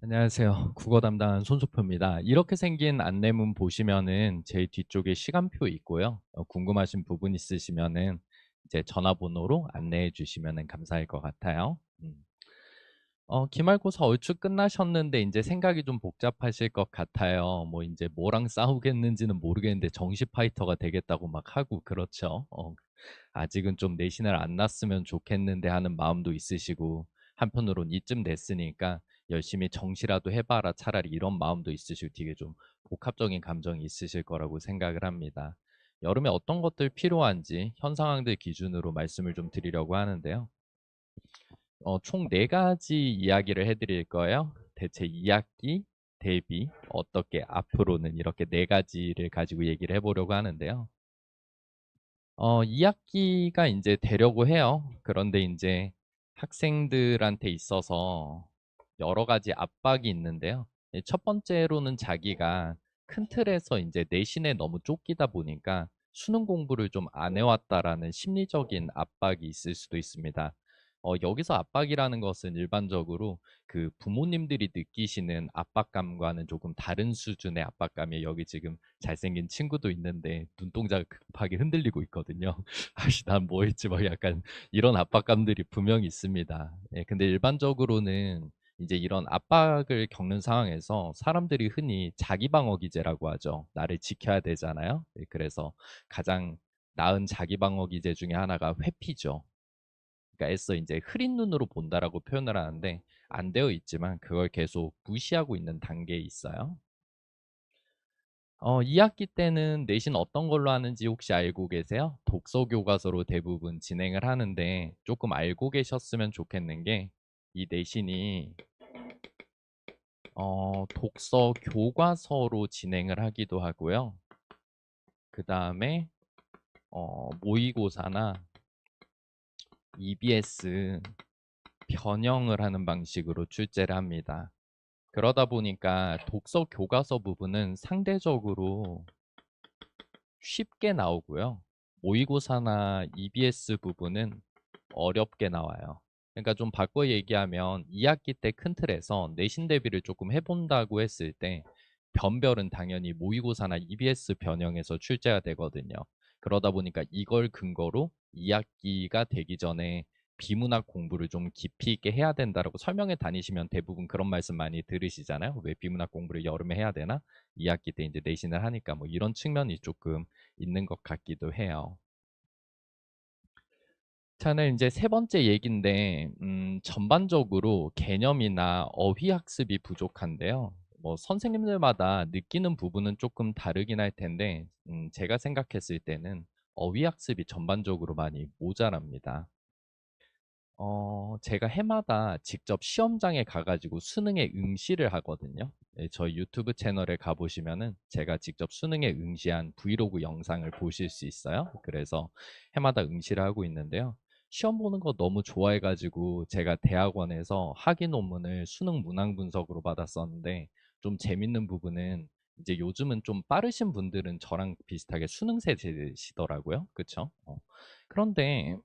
안녕하세요. 국어 담당 손소표입니다. 이렇게 생긴 안내문 보시면은 제일 뒤쪽에 시간표 있고요. 궁금하신 부분 있으시면은 이제 전화번호로 안내해 주시면은 감사할 것 같아요. 기말고사 얼추 끝나셨는데 이제 생각이 좀 복잡하실 것 같아요. 뭐 이제 뭐랑 싸우겠는지는 모르겠는데 정시 파이터가 되겠다고 막 하고 그렇죠. 아직은 좀 내신을 안 났으면 좋겠는데 하는 마음도 있으시고 한편으론 이쯤 됐으니까 열심히 정시라도 해 봐라 차라리 이런 마음도 있으시고 되게 좀 복합적인 감정이 있으실 거라고 생각을 합니다. 여름에 어떤 것들 필요한지 현 상황들 기준으로 말씀을 좀 드리려고 하는데요. 총 4 가지 이야기를 해 드릴 거예요. 대체 2 학기 대비 어떻게 앞으로는 이렇게 4 가지를 가지고 얘기를 해 보려고 하는데요. 2 학기가 인제 되려고 해요. 그런데 인제 학생들한테 있어서 여러 가지 압박이 있는데요. 첫 번째로는 자기가 큰 틀에서 인제 내신에 너무 쫓기다 보니까 '수능 공부를 좀 안 해 왔다.'라는 심리적인 압박이 있을 수도 있습니다. 여기서 압박이라는 것은 일반적으로 그 부모님들이 느끼시는 압박감과는 조금 다른 수준의 압박감이에요. 여기 지금 잘생긴 친구도 있는데 눈동자가 급하게 흔들리고 있거든요. '아이씨 난 뭐 했지?' 막 약간 이런 압박감들이 분명히 있습니다. 예 근데 일반적으로는 이제 이런 압박을 겪는 상황에서 사람들이 흔히 자기 방어 기제라고 하죠. 나를 지켜야 되잖아요. 예 그래서 가장 나은 자기 방어 기제 중에 하나가 회피죠. 그러니까 애써 인제 "흐린 눈으로 본다."라고 표현을 하는데 안 되어 있지만 그걸 계속 무시하고 있는 단계에 있어요. 2 학기 때는 내신 어떤 걸로 하는지 혹시 알고 계세요? 독서 교과서로 대부분 진행을 하는데 쪼끔 알고 계셨으면 좋겠는 게 이 내신이 독서 교과서로 진행을 하기도 하고요. 그다음에 모의고사나 EBS 변형을 하는 방식으로 출제를 합니다. 그러다 보니까 독서 교과서 부분은 상대적으로 쉽게 나오고요. 모의고사나 EBS 부분은 어렵게 나와요. 그러니까 좀 바꿔 얘기하면 2 학기 때 큰 틀에서 내신 대비를 쪼끔 해 본다고 했을 때 변별은 당연히 모의고사나 EBS 변형에서 출제가 되거든요. 그러다 보니까 이걸 근거로 2 학기가 되기 전에 비문학 공부를 좀 깊이 있게 해야 된다라고 설명회 다니시면 대부분 그런 말씀 많이 들으시잖아요. "왜 비문학 공부를 여름에 해야 되나? 2 학기 때 인제 내신을 하니까." 뭐 이런 측면이 쪼끔 있는 것 같기도 해요. 저는 인제 세 번째 얘기인데 전반적으로 개념이나 어휘 학습이 부족한데요. 뭐 선생님들마다 느끼는 부분은 쪼끔 다르긴 할 텐데 제가 생각했을 때는 어휘 학습이 전반적으로 많이 모자랍니다. 제가 해마다 직접 시험장에 가 가지고 수능에 응시를 하거든요. 예 저희 유튜브 채널에 가 보시면은 제가 직접 수능에 응시한 브이로그 영상을 보실 수 있어요. 그래서 해마다 응시를 하고 있는데요. 시험 보는 거 너무 좋아해 가지고 제가 대학원에서 학위 논문을 수능 문항 분석으로 받았었는데 좀 재밌는 부분은 이제 요즘은 좀 빠르신 분들은 저랑 비슷하게 수능 세대시더라고요. 그쵸? 그런데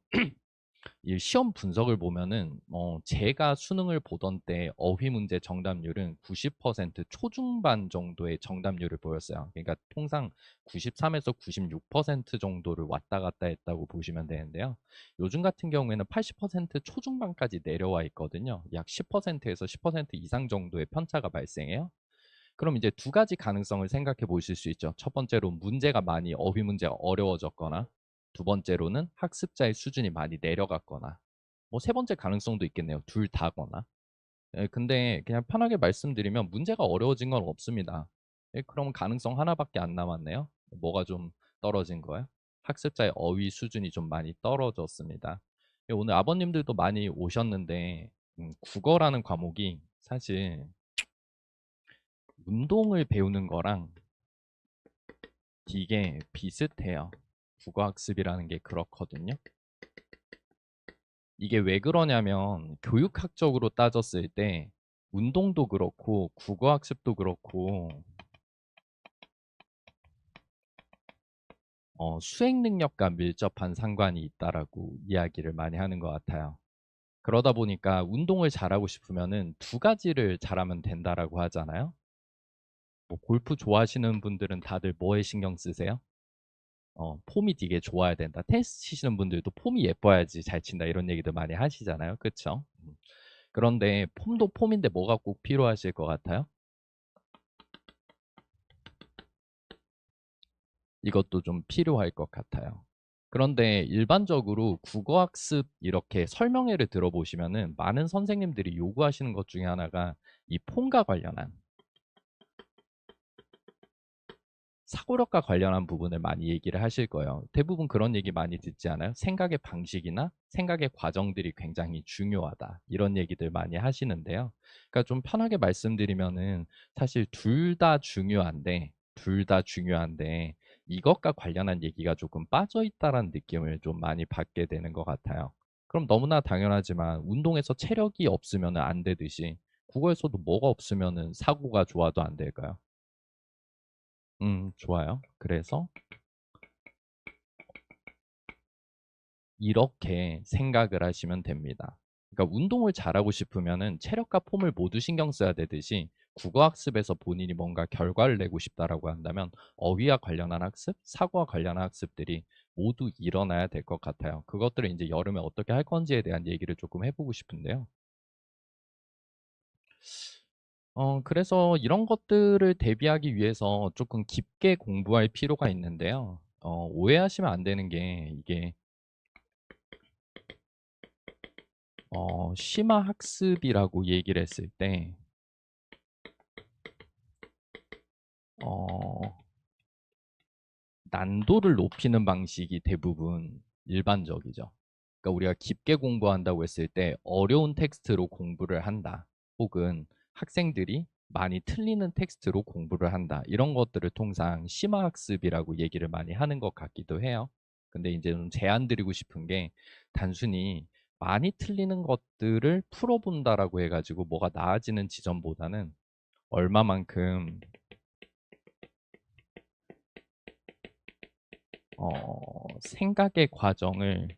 이 시험 분석을 보면은 제가 수능을 보던 때 어휘 문제 정답률은 90% 초중반 정도의 정답률을 보였어요. 그러니까 통상 93에서 96% 정도를 왔다 갔다 했다고 보시면 되는데요. 요즘 같은 경우에는 80% 초중반까지 내려와 있거든요. 약 10% 에서 10% 이상 정도의 편차가 발생해요. 그럼 이제 두 가지 가능성을 생각해 보실 수 있죠. 첫 번째로 문제가 많이 어휘 문제가 어려워졌거나 두 번째로는 학습자의 수준이 많이 내려갔거나 뭐 세 번째 가능성도 있겠네요. 둘 다거나. 예 근데 그냥 편하게 말씀드리면 문제가 어려워진 건 없습니다. 예 그럼 가능성 하나 밖에 안 남았네요. 뭐가 좀 떨어진 거예요? 학습자의 어휘 수준이 좀 많이 떨어졌습니다. 예 오늘 아버님들도 많이 오셨는데 국어라는 과목이 사실 운동을 배우는 거랑 되게 비슷해요. 국어학습이라는 게 그렇거든요. 이게 왜 그러냐면 교육학적으로 따졌을 때 운동도 그렇고 국어학습도 그렇고 수행 능력과 밀접한 상관이 있다라고 이야기를 많이 하는 것 같아요. 그러다 보니까 운동을 잘하고 싶으면은 두 가지를 잘하면 된다라고 하잖아요. 뭐 골프 좋아하시는 분들은 다들 뭐에 신경 쓰세요? 폼이 되게 좋아야 된다. 테니스 치시는 분들도 폼이 예뻐야지 잘 친다 이런 얘기들 많이 하시잖아요. 그쵸? 그런데 폼도 폼인데 뭐가 꼭 필요하실 것 같아요? 이것도 좀 필요할 것 같아요. 그런데 일반적으로 국어학습 이렇게 설명회를 들어보시면은 많은 선생님들이 요구하시는 것 중에 하나가 이 폼과 관련한 사고력과 관련한 부분을 많이 얘기를 하실 거예요. 대부분 그런 얘기 많이 듣지 않아요? 생각의 방식이나 생각의 과정들이 굉장히 중요하다. 이런 얘기들 많이 하시는데요. 그러니까 좀 편하게 말씀드리면은 사실 둘 다 중요한데 이것과 관련한 얘기가 조금 빠져 있다라는 느낌을 좀 많이 받게 되는 것 같아요. 그럼 너무나 당연하지만 운동에서 체력이 없으면 안 되듯이 국어에서도 뭐가 없으면은 사고가 좋아도 안 될까요? 좋아요. 그래서 이렇게 생각을 하시면 됩니다. 그러니까 운동을 잘하고 싶으면은 체력과 폼을 모두 신경 써야 되듯이 국어 학습에서 본인이 뭔가 결과를 내고 싶다라고 한다면 어휘와 관련한 학습, 사고와 관련한 학습들이 모두 일어나야 될 것 같아요. 그것들을 이제 여름에 어떻게 할 건지에 대한 얘기를 조금 해보고 싶은데요. 그래서 이런 것들을 대비하기 위해서 조금 깊게 공부할 필요가 있는데요. 오해하시면 안 되는 게 이게 심화 학습이라고 얘기를 했을 때 어 난도를 높이는 방식이 대부분 일반적이죠. 그러니까 우리가 깊게 공부한다고 했을 때 어려운 텍스트로 공부를 한다. 혹은 학생들이 많이 틀리는 텍스트로 공부를 한다. 이런 것들을 통상 심화 학습이라고 얘기를 많이 하는 것 같기도 해요. 근데 이제 좀 제안 드리고 싶은 게 단순히 많이 틀리는 것들을 풀어본다라고 해가지고 뭐가 나아지는 지점보다는 얼마만큼 생각의 과정을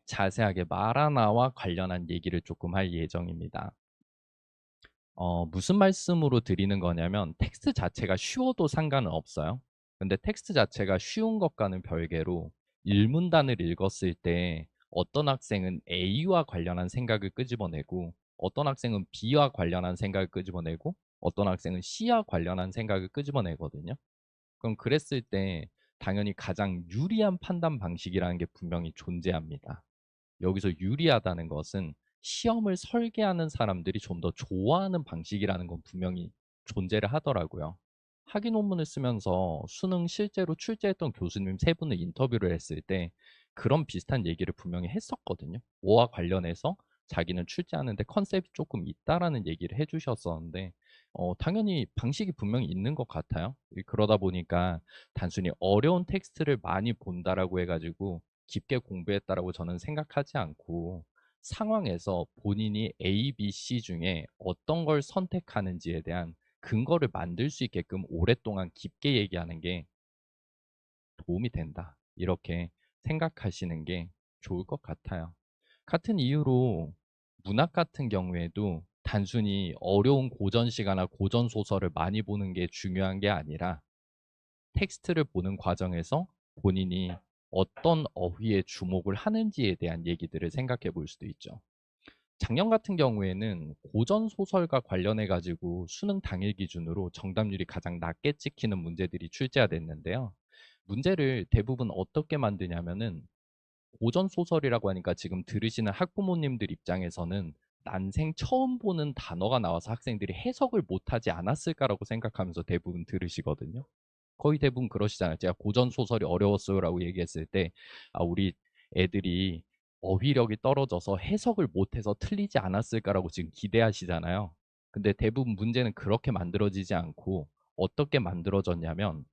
자세하게 마라나와 관련한 얘기를 조금 할 예정입니다. 무슨 말씀으로 드리는 거냐면 텍스트 자체가 쉬워도 상관은 없어요. 근데 텍스트 자체가 쉬운 것과는 별개로 일문단을 읽었을 때 어떤 학생은 A와 관련한 생각을 끄집어내고 어떤 학생은 B와 관련한 생각을 끄집어내고 어떤 학생은 C와 관련한 생각을 끄집어내거든요. 그럼 그랬을 때 당연히 가장 유리한 판단 방식이라는 게 분명히 존재합니다. 여기서 유리하다는 것은 시험을 설계하는 사람들이 좀 더 좋아하는 방식이라는 건 분명히 존재를 하더라고요. 학위 논문을 쓰면서 수능 실제로 출제했던 교수님 세 분을 인터뷰를 했을 때 그런 비슷한 얘기를 분명히 했었거든요. 뭐와 관련해서 자기는 출제하는데 컨셉이 조금 있다라는 얘기를 해주셨었는데 당연히 방식이 분명히 있는 것 같아요. 그러다 보니까 단순히 어려운 텍스트를 많이 본다라고 해가지고 깊게 공부했다라고 저는 생각하지 않고 상황에서 본인이 A, B, C 중에 어떤 걸 선택하는지에 대한 근거를 만들 수 있게끔 오랫동안 깊게 얘기하는 게 도움이 된다. 이렇게 생각하시는 게 좋을 것 같아요. 같은 이유로 문학 같은 경우에도 단순히 어려운 고전 시가나 고전 소설을 많이 보는 게 중요한 게 아니라 텍스트를 보는 과정에서 본인이 어떤 어휘에 주목을 하는지에 대한 얘기들을 생각해 볼 수도 있죠. 작년 같은 경우에는 고전 소설과 관련해 가지고 수능 당일 기준으로 정답률이 가장 낮게 찍히는 문제들이 출제가 됐는데요. 문제를 대부분 어떻게 만드냐면은 고전 소설이라고 하니까 지금 들으시는 학부모님들 입장에서는 난생 처음 보는 단어가 나와서 학생들이 해석을 못하지 않았을까라고 생각하면서 대부분 들으시거든요. 거의 대부분 그러시잖아요. 제가 고전 소설이 어려웠어요라고 얘기했을 때, 아, 우리 애들이 어휘력이 떨어져서 해석을 못해서 틀리지 않았을까라고 지금 기대하시잖아요. 근데 대부분 문제는 그렇게 만들어지지 않고 어떻게 만들어졌냐면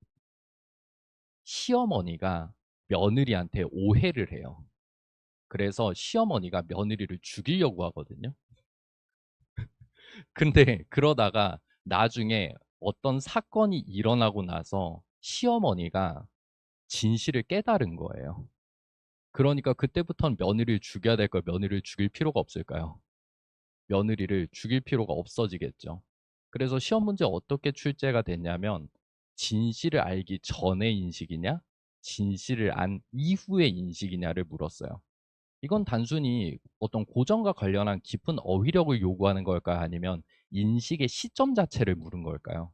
시어머니가 며느리한테 오해를 해요. 그래서 시어머니가 며느리를 죽이려고 하거든요. 근데 그러다가 나중에 어떤 사건이 일어나고 나서 시어머니가 진실을 깨달은 거예요. 그러니까 그때부터는 며느리를 죽여야 될 걸 며느리를 죽일 필요가 없을까요? 며느리를 죽일 필요가 없어지겠죠. 그래서 시험 문제 어떻게 출제가 됐냐면 진실을 알기 전의 인식이냐, 진실을 안 이후의 인식이냐를 물었어요. 이건 단순히 어떤 고전과 관련한 깊은 어휘력을 요구하는 걸까요? 아니면 인식의 시점 자체를 물은 걸까요?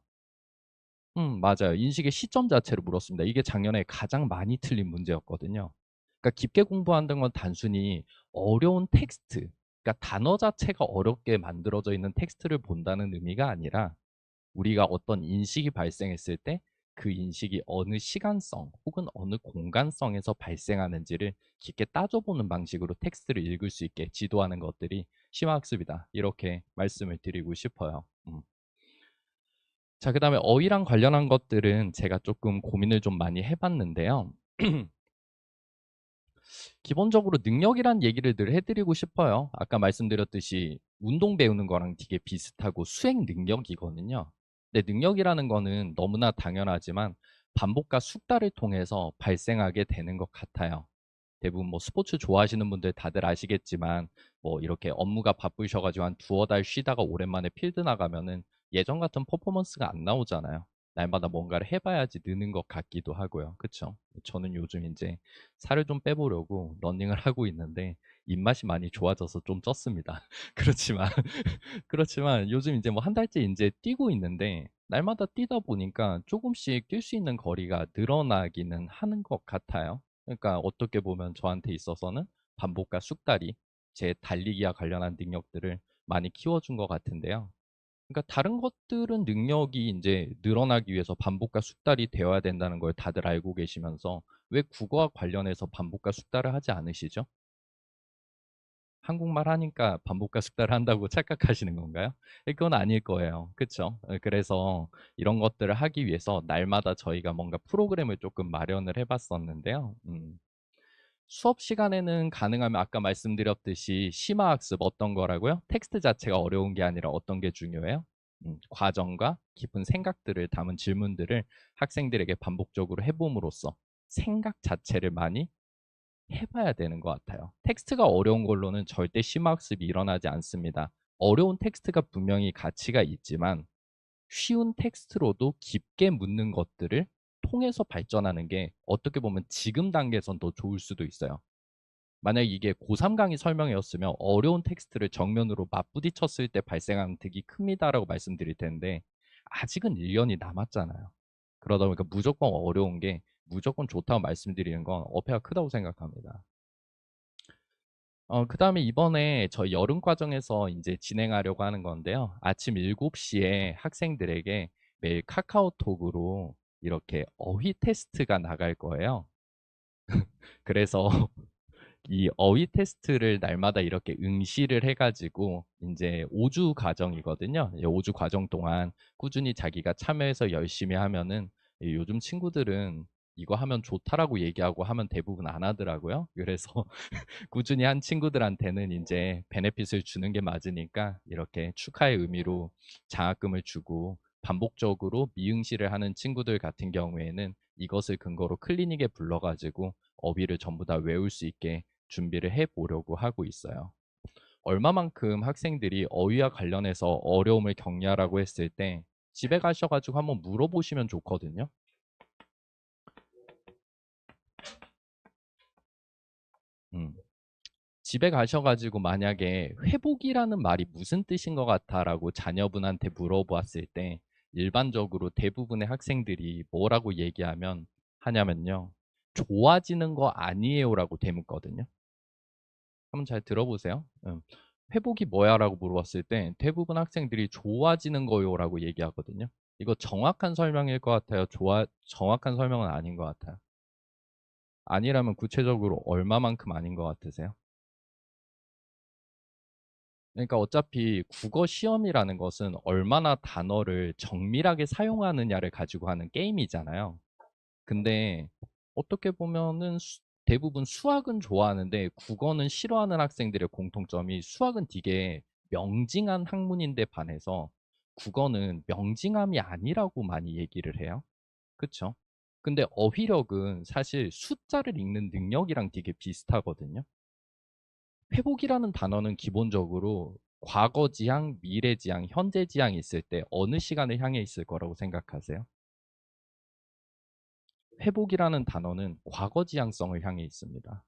맞아요. 인식의 시점 자체를 물었습니다. 이게 작년에 가장 많이 틀린 문제였거든요. 그러니까 깊게 공부한다는 건 단순히 어려운 텍스트, 그러니까 단어 자체가 어렵게 만들어져 있는 텍스트를 본다는 의미가 아니라 우리가 어떤 인식이 발생했을 때 그 인식이 어느 시간성 혹은 어느 공간성에서 발생하는지를 깊게 따져보는 방식으로 텍스트를 읽을 수 있게 지도하는 것들이 심화학습이다. 이렇게 말씀을 드리고 싶어요. 자, 그다음에 어휘랑 관련한 것들은 제가 조금 고민을 좀 많이 해 봤는데요. 기본적으로 능력이란 얘기를 늘 해 드리고 싶어요. 아까 말씀드렸듯이 운동 배우는 거랑 되게 비슷하고 수행 능력이거든요. 근데 능력이라는 거는 너무나 당연하지만 반복과 숙달을 통해서 발생하게 되는 것 같아요. 대부분 뭐 스포츠 좋아하시는 분들 다들 아시겠지만 뭐 이렇게 업무가 바쁘셔 가지고 한 두어 달 쉬다가 오랜만에 필드 나가면은 예전 같은 퍼포먼스가 안 나오잖아요. 날마다 뭔가를 해 봐야지 느는 것 같기도 하고요. 그쵸? 저는 요즘 인제 살을 좀 빼보려고 러닝을 하고 있는데 입맛이 많이 좋아져서 좀 쪘습니다. 그렇지만 요즘 인제 뭐 한 달째 인제 뛰고 있는데 날마다 뛰다 보니까 쪼금씩 뛸 수 있는 거리가 늘어나기는 하는 것 같아요. 그러니까 어떻게 보면 저한테 있어서는 반복과 숙달이 제 달리기와 관련한 능력들을 많이 키워준 것 같은데요. 그러니까 다른 것들은 능력이 인제 늘어나기 위해서 반복과 숙달이 되어야 된다는 걸 다들 알고 계시면서 왜 국어와 관련해서 반복과 숙달을 하지 않으시죠? 한국말 하니까 반복과 숙달을 한다고 착각하시는 건가요? 그건 아닐 거예요. 그쵸? 그래서 이런 것들을 하기 위해서 날마다 저희가 뭔가 프로그램을 쪼끔 마련을 해 봤었는데요. 수업 시간에는 가능하면 아까 말씀드렸듯이 심화학습 어떤 거라고요? 텍스트 자체가 어려운 게 아니라 어떤 게 중요해요? 과정과 깊은 생각들을 담은 질문들을 학생들에게 반복적으로 해 봄으로써 생각 자체를 많이 해 봐야 되는 것 같아요. 텍스트가 어려운 걸로는 절대 심화학습이 일어나지 않습니다. 어려운 텍스트가 분명히 가치가 있지만 쉬운 텍스트로도 깊게 묻는 것들을 통해서 발전하는 게 어떻게 보면 지금 단계에선 더 좋을 수도 있어요. 만약에 이게 고3 강의 설명이었으면 어려운 텍스트를 정면으로 맞부딪혔을 때 발생하는 득이 큽니다라고 말씀드릴 텐데 아직은 1 년이 남았잖아요. 그러다 보니까 무조건 어려운 게 무조건 좋다고 말씀드리는 건 어폐가 크다고 생각합니다. 그다음에 이번에 저희 여름 과정에서 인제 진행하려고 하는 건데요. 아침 7시에 학생들에게 매일 카카오톡으로 이렇게 어휘 테스트가 나갈 거예요. 그래서 이 어휘 테스트를 날마다 이렇게 응시를 해 가지고 인제 5주 과정이거든요. 이 5주 과정 동안 꾸준히 자기가 참여해서 열심히 하면은 이 요즘 친구들은 "이거 하면 좋다."라고 얘기하고 하면 대부분 안 하더라고요. 그래서 꾸준히 한 친구들한테는 인제 베네핏을 주는 게 맞으니까 이렇게 축하의 의미로 장학금을 주고 반복적으로 미응시를 하는 친구들 같은 경우에는 이것을 근거로 클리닉에 불러 가지고 어휘를 전부 다 외울 수 있게 준비를 해 보려고 하고 있어요. 얼마만큼 학생들이 어휘와 관련해서 어려움을 겪냐라고 했을 때 집에 가셔 가지고 한번 물어보시면 좋거든요. 음. 집에 가셔 가지고 만약에 "회복이라는 말이 무슨 뜻인 것 같아?"라고 자녀분한테 물어보았을 때 일반적으로 대부분의 학생들이 뭐라고 얘기하면 하냐면요. "좋아지는 거 아니에요."라고 되묻거든요. 한번 잘 들어보세요. "회복이 뭐야?"라고 물어봤을 때 대부분 학생들이 "좋아지는 거요."라고 얘기하거든요. 이거 정확한 설명일 것 같아요? 정확한 설명은 아닌 것 같아요? 아니라면 구체적으로 얼마만큼 아닌 것 같으세요? 그러니까 어차피 국어 시험이라는 것은 얼마나 단어를 정밀하게 사용하느냐를 가지고 하는 게임이잖아요. 근데 어떻게 보면은 대부분 수학은 좋아하는데 국어는 싫어하는 학생들의 공통점이 수학은 되게 명징한 학문인데 반해서 국어는 명징함이 아니라고 많이 얘기를 해요. 그쵸? 근데 어휘력은 사실 숫자를 읽는 능력이랑 되게 비슷하거든요. 회복이라는 단어는 기본적으로 과거 지향, 미래 지향, 현재 지향이 있을 때 어느 시간을 향해 있을 거라고 생각하세요? 회복이라는 단어는 과거 지향성을 향해 있습니다.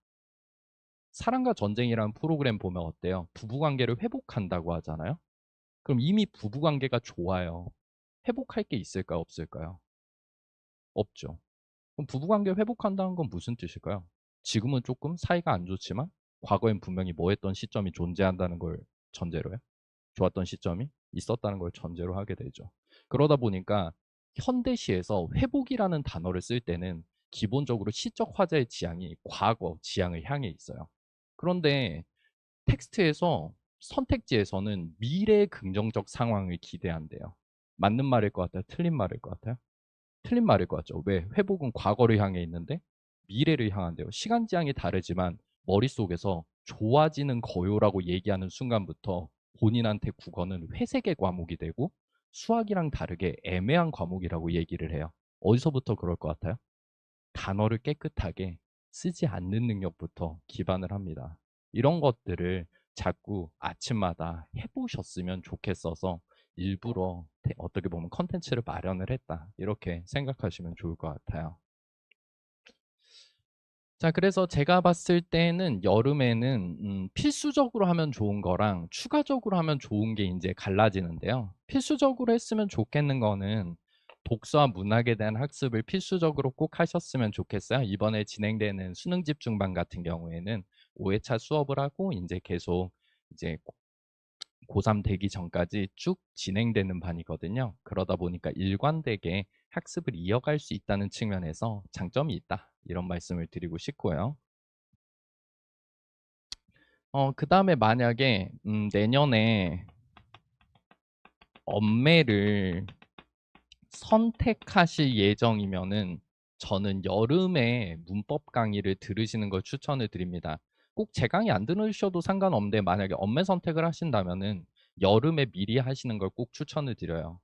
사랑과 전쟁이라는 프로그램 보면 어때요? 부부관계를 회복한다고 하잖아요. 그럼 이미 부부관계가 좋아요. 회복할 게 있을까요? 없을까요? 없죠. 그럼 부부관계 회복한다는 건 무슨 뜻일까요? 지금은 조금 사이가 안 좋지만 과거엔 분명히 뭐 했던 시점이 존재한다는 걸 전제로요. 좋았던 시점이 있었다는 걸 전제로 하게 되죠. 그러다 보니까 현대시에서 회복이라는 단어를 쓸 때는 기본적으로 시적 화자의 지향이 과거 지향을 향해 있어요. 그런데 텍스트에서 선택지에서는 미래의 긍정적 상황을 기대한대요. 맞는 말일 것 같아요? 틀린 말일 것 같아요? 틀린 말일 것 같죠. 왜? 회복은 과거를 향해 있는데 미래를 향한대요. 시간 지향이 다르지만 머릿속에서 좋아지는 거요라고 얘기하는 순간부터 본인한테 국어는 회색의 과목이 되고 수학이랑 다르게 애매한 과목이라고 얘기를 해요. 어디서부터 그럴 것 같아요? 단어를 깨끗하게 쓰지 않는 능력부터 기반을 합니다. 이런 것들을 자꾸 아침마다 해보셨으면 좋겠어서 일부러 어떻게 보면 컨텐츠를 마련을 했다. 이렇게 생각하시면 좋을 것 같아요. 자, 그래서 제가 봤을 때는 여름에는 필수적으로 하면 좋은 거랑 추가적으로 하면 좋은 게 이제 갈라지는데요. 필수적으로 했으면 좋겠는 거는 독서와 문학에 대한 학습을 필수적으로 꼭 하셨으면 좋겠어요. 이번에 진행되는 수능 집중반 같은 경우에는 5회차 수업을 하고 이제 계속 이제 고3 되기 전까지 쭉 진행되는 반이거든요. 그러다 보니까 일관되게 학습을 이어갈 수 있다는 측면에서 장점이 있다. 이런 말씀을 드리고 싶고요. 그다음에 만약에 내년에 엄매를 선택하실 예정이면은 저는 여름에 문법 강의를 들으시는 걸 추천을 드립니다. 꼭 제 강의 안 들으셔도 상관없는데 만약에 엄매 선택을 하신다면은 여름에 미리 하시는 걸 꼭 추천을 드려요.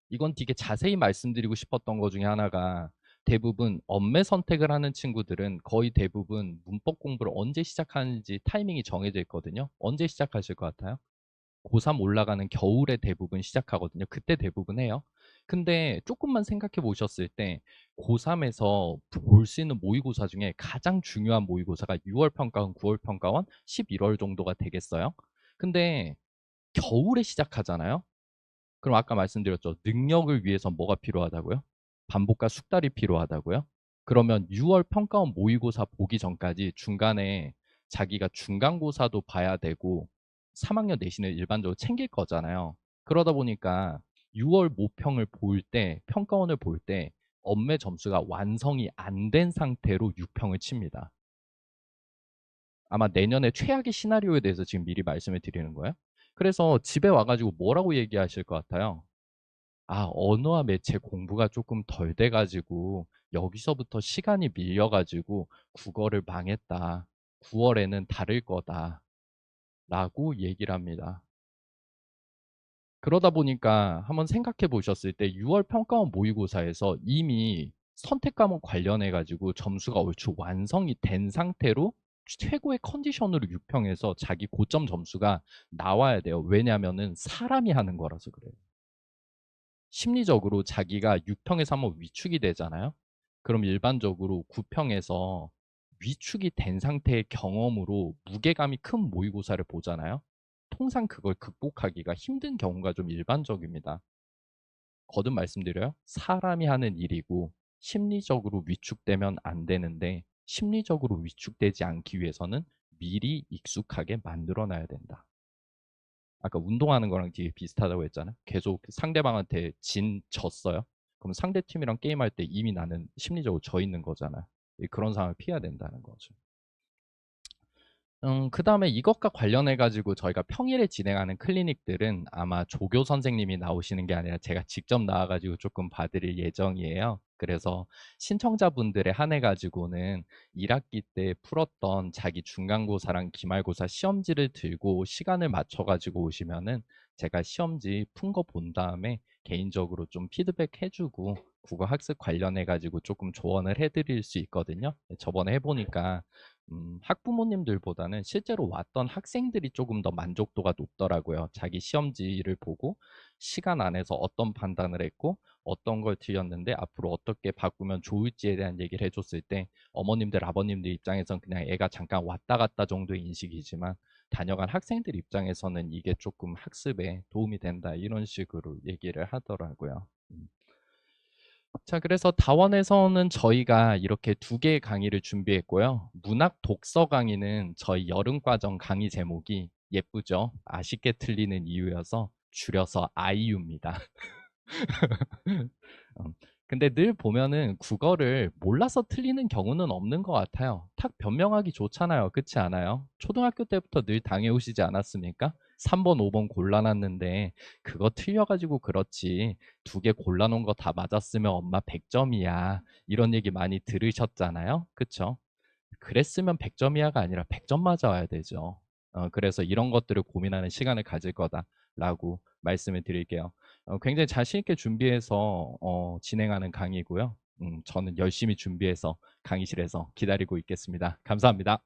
이건 되게 자세히 말씀드리고 싶었던 것 중에 하나가 대부분 엄매 선택을 하는 친구들은 거의 대부분 문법 공부를 언제 시작하는지 타이밍이 정해져 있거든요. 언제 시작하실 것 같아요? 고3 올라가는 겨울에 대부분 시작하거든요. 그때 대부분 해요. 근데 조금만 생각해 보셨을 때 고3에서 볼 수 있는 모의고사 중에 가장 중요한 모의고사가 6월 평가원, 9월 평가원, 11월 정도가 되겠어요? 근데 겨울에 시작하잖아요? 그럼 아까 말씀드렸죠. 능력을 위해서 뭐가 필요하다고요? 반복과 숙달이 필요하다고요? 그러면 6월 평가원 모의고사 보기 전까지 중간에 자기가 중간고사도 봐야 되고 3학년 내신을 일반적으로 챙길 거잖아요. 그러다 보니까 6월 모평을 볼 때, 평가원을 볼 때 엄매 점수가 완성이 안 된 상태로 6평을 칩니다. 아마 내년에 최악의 시나리오에 대해서 지금 미리 말씀을 드리는 거예요. 그래서 집에 와가지고 뭐라고 얘기하실 것 같아요? 아, 언어와 매체 공부가 조금 덜 돼 가지고 여기서부터 시간이 밀려 가지고 국어를 망했다. 9월에는 다를 거다라고 얘기를 합니다. 그러다 보니까 한번 생각해 보셨을 때 6월 평가원 모의고사에서 이미 선택 과목 관련해 가지고 점수가 얼추 완성이 된 상태로 최고의 컨디션으로 6평에서 자기 고점 점수가 나와야 돼요. 왜냐하면은 사람이 하는 거라서 그래요. 심리적으로 자기가 6평에서 한번 위축이 되잖아요. 그럼 일반적으로 9평에서 위축이 된 상태의 경험으로 무게감이 큰 모의고사를 보잖아요. 통상 그걸 극복하기가 힘든 경우가 좀 일반적입니다. 거듭 말씀드려요. 사람이 하는 일이고 심리적으로 위축되면 안 되는데 심리적으로 위축되지 않기 위해서는 미리 익숙하게 만들어 놔야 된다. 아까 운동하는 거랑 되게 비슷하다고 했잖아요. 계속 상대방한테 졌어요. 그럼 상대 팀이랑 게임할 때 이미 나는 심리적으로 져 있는 거잖아요. 그런 상황을 피해야 된다는 거죠. 그다음에 이것과 관련해 가지고 저희가 평일에 진행하는 클리닉들은 아마 조교 선생님이 나오시는 게 아니라 제가 직접 나와 가지고 조금 봐 드릴 예정이에요. 그래서 신청자분들에 한해 가지고는 1 학기 때 풀었던 자기 중간고사랑 기말고사 시험지를 들고 시간을 맞춰 가지고 오시면은 제가 시험지 푼 거 본 다음에 개인적으로 좀 피드백 해 주고 국어 학습 관련해 가지고 조금 조언을 해 드릴 수 있거든요. 저번에 해 보니까 학부모님들보다는 실제로 왔던 학생들이 조금 더 만족도가 높더라고요. 자기 시험지를 보고 시간 안에서 어떤 판단을 했고 어떤 걸 틀렸는데 앞으로 어떻게 바꾸면 좋을지에 대한 얘기를 해 줬을 때 어머님들, 아버님들 입장에선 그냥 애가 잠깐 왔다 갔다 정도의 인식이지만 다녀간 학생들 입장에서는 이게 조금 학습에 도움이 된다 이런 식으로 얘기를 하더라고요. 자, 그래서 다원에서는 저희가 이렇게 두 개의 강의를 준비했고요. 문학 독서 강의는 저희 여름과정 강의 제목이 예쁘죠? 아쉽게 틀리는 이유여서 줄여서 아이유입니다. 어, 근데 늘 보면은 국어를 몰라서 틀리는 경우는 없는 것 같아요. 탁 변명하기 좋잖아요. 그렇지 않아요? 초등학교 때부터 늘 당해오시지 않았습니까? 3번, 5번 골라놨는데 그거 틀려가지고 그렇지. 두 개 골라놓은 거 다 맞았으면 엄마 100점이야. 이런 얘기 많이 들으셨잖아요. 그쵸? 그랬으면 100점이야가 아니라 100점 맞아야 되죠. 그래서 이런 것들을 고민하는 시간을 가질 거다라고 말씀을 드릴게요. 굉장히 자신 있게 준비해서 진행하는 강의고요. 저는 열심히 준비해서 강의실에서 기다리고 있겠습니다. 감사합니다.